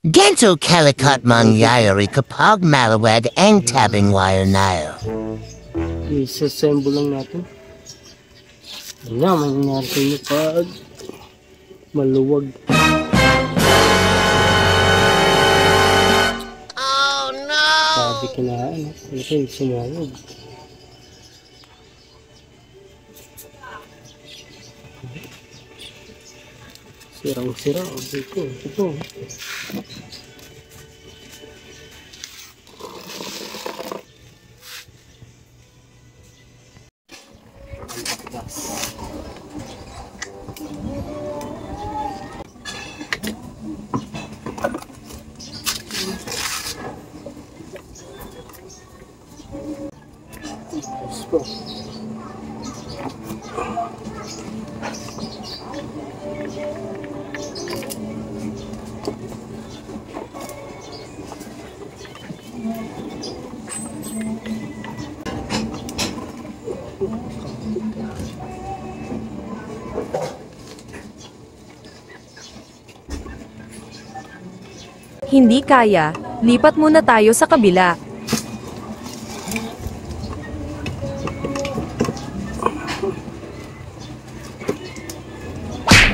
Ganito calicut mangyayari kapag malawag ang tapping wire nayo. I-assemble lang natin. Yan, mangyayari nyo pag maluwag. Oh no! Sabi kinaan. Ito yung sumawag. Sirang-sira. Ito. Let's go. Hindi kaya, lipat muna tayo sa kabila.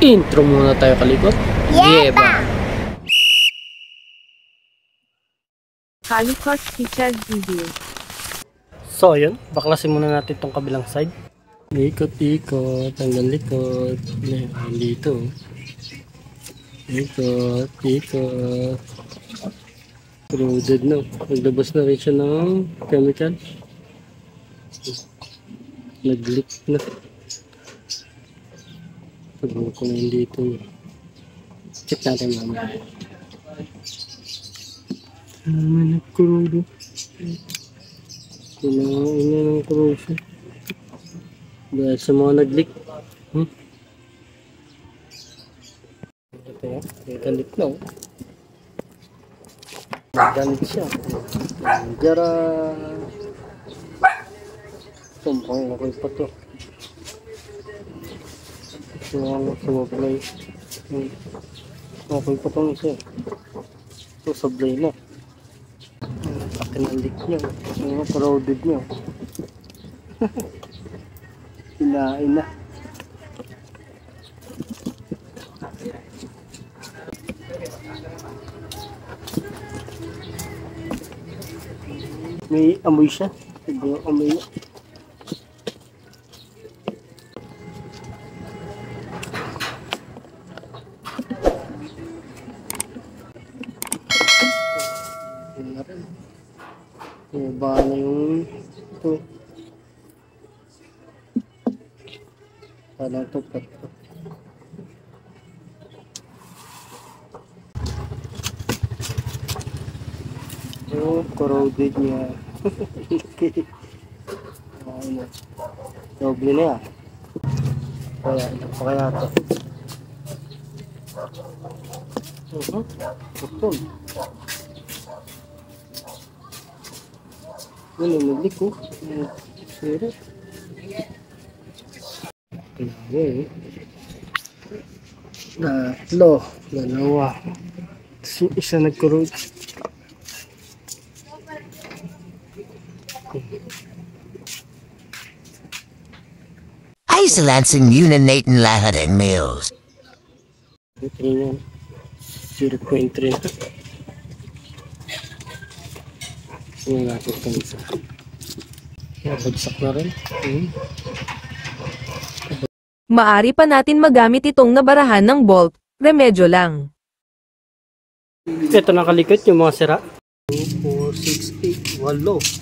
Intro muna tayo kalikot. Yeba! Kalikot Teacher Video. So yun, baklasin muna natin itong kabilang side. Ikot-ikot, hanggang likod. Dito. Ikot. Corroded na. Naglabas na rin siya ng chemical. Nag-leak na. Pagbuko ko na yun dito. Check natin mamaya. Nag-corrode. Kailangan na ng corrosion. Dahil sa mga nag-leak. Ito yan. Nag-leak na. Ganit siya. Jara. Tumpang ako pa to. Sumablay. Okay pa itong isa. Ito sablay na. Akin ang leak niya. Corroded niya. Hinain na. May amoy siya. Hindi yung amoy niya. Iba na yung ito. Parang tupat ko. Oh, corroded niya. Ayun na. Doble na yan. Kaya, ito pa kaya ito. Putol. Ano, naglik ko. Sira. Okay. Tatlo. Dalawa. Isa nag-corrode. Isolansin unit natin lahat ng meals. Ito yan. 0.3 na. Tingnan natin itong isa. Bagsak na rin. Maari pa natin magamit itong nabarahan ng bolt, remedyo lang. Ito nakalikot yung mga sira. 2, 4, 6, 8, 8.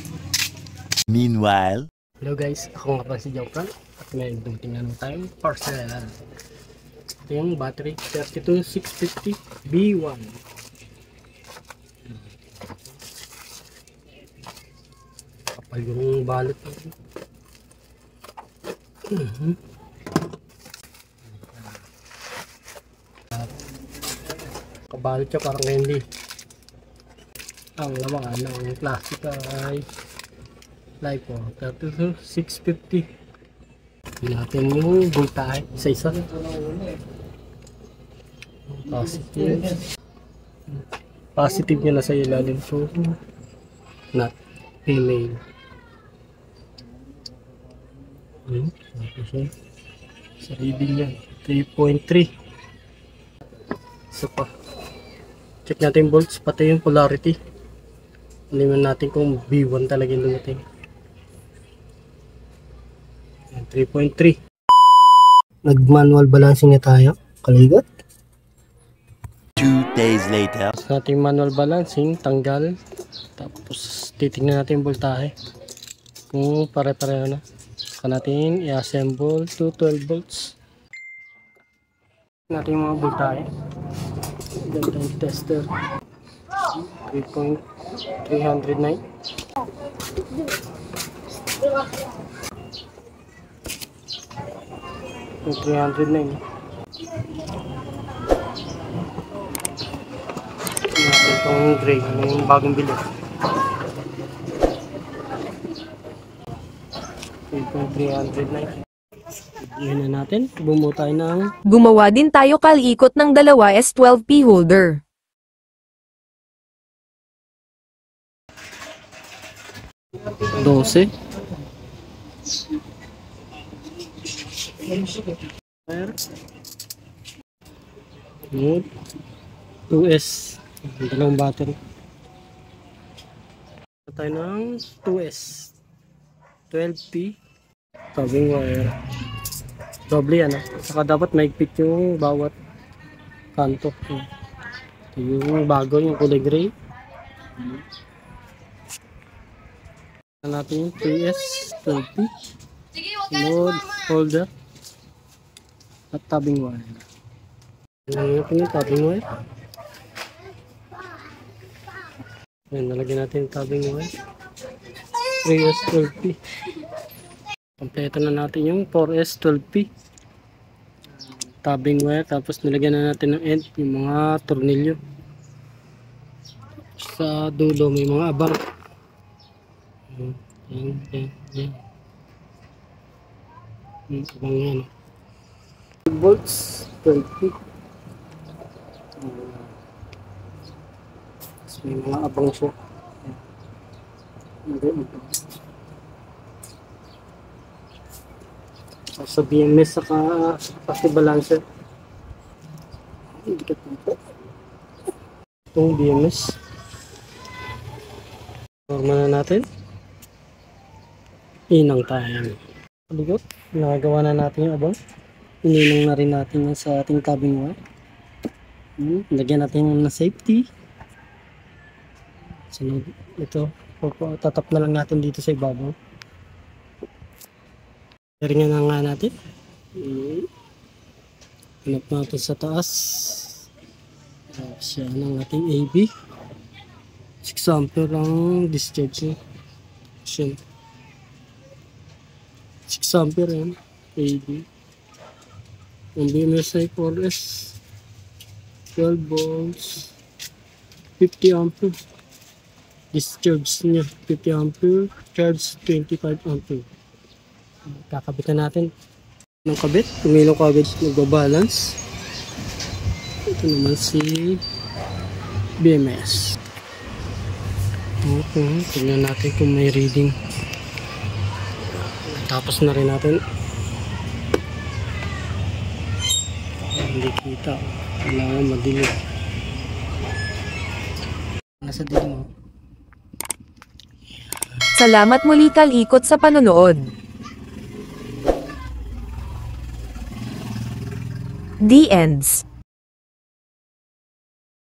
Meanwhile, Hello guys, ako nga pa si Jopran at may dumating na tayong parcel. Ito yung battery 32650 B1. Kapal yung balot. Kabalot siya parang candy. Ang laman ng plastic ay LiPo 32650. Hindi natin yung voltahe isa-isa. Positive. Positive niya na sa ilalim. So, not female. Sa reading niya, 3.3. Isa pa. Check natin yung volts, pati yung polarity. Alamin natin kung B1 talaga yung dumating. 3.3. Nag-manual balancing na tayo. Kaligot. 2 days later. Sa ating manual balancing, tanggal. Tapos titignan natin yung voltahe. Kung pare-pareho na. Saka natin i-assemble to 12 volts. Natin yung mga voltahe. Ganda yung tester. 3.309. Yung 309. Natin itong gray. Ano yung bagong bili. 3.309. Iyan na natin. Bumuo tayo ng Gumawa din tayo kalikot ng dalawa S12P holder. Dose. Mode 2S. Dalawang battery. Tayo ng 2S 12P cabling wire. Doble yan ah. Saka dapat maigpit yung bawat kanto. Ito yung bago, yung kulay gray. Natin yung 3S 12P load holder at tabbing wire. Nalagyan natin yung tabbing wire. Ayan, nalagyan natin yung tabbing wire. 3S 12P. Kompleto na natin yung 4S 12P tabbing wire. Tapos nilagyan na natin ng end yung mga tornilyo. Sa dulo may mga abang. Yan. Abang yan. Volts 12P. Tapos may mga abang siya. Sa BMS saka pati balancer. Itong BMS. Normal na natin. Inang tayo. Paligot. Nagawa na natin yung abang. Ininang na rin natin yung sa ating tabbing wire. Lagyan natin yung na safety. Sunod ito. Tatap na lang natin dito sa ibabaw. Ringan na nga natin. Hanap natin sa taas. Siya ng ating AB. 6 ampere ang discharge niya. Siya. 6 ampere yan. AB. Ang BMS ay 4S. 12 volts. 50 ampere. Discharge niya. 50 ampere. Charge 25 ampere. Kakabitan natin ng kabit. Tumilaw kagad nagbabalance. Ito naman si BMS. Okay, tignan natin kung may reading. Tapos na rin natin. Hindi kita. Kailangan madilim. Nasa dilim mo. Salamat muli kalikot sa panonood. The ends.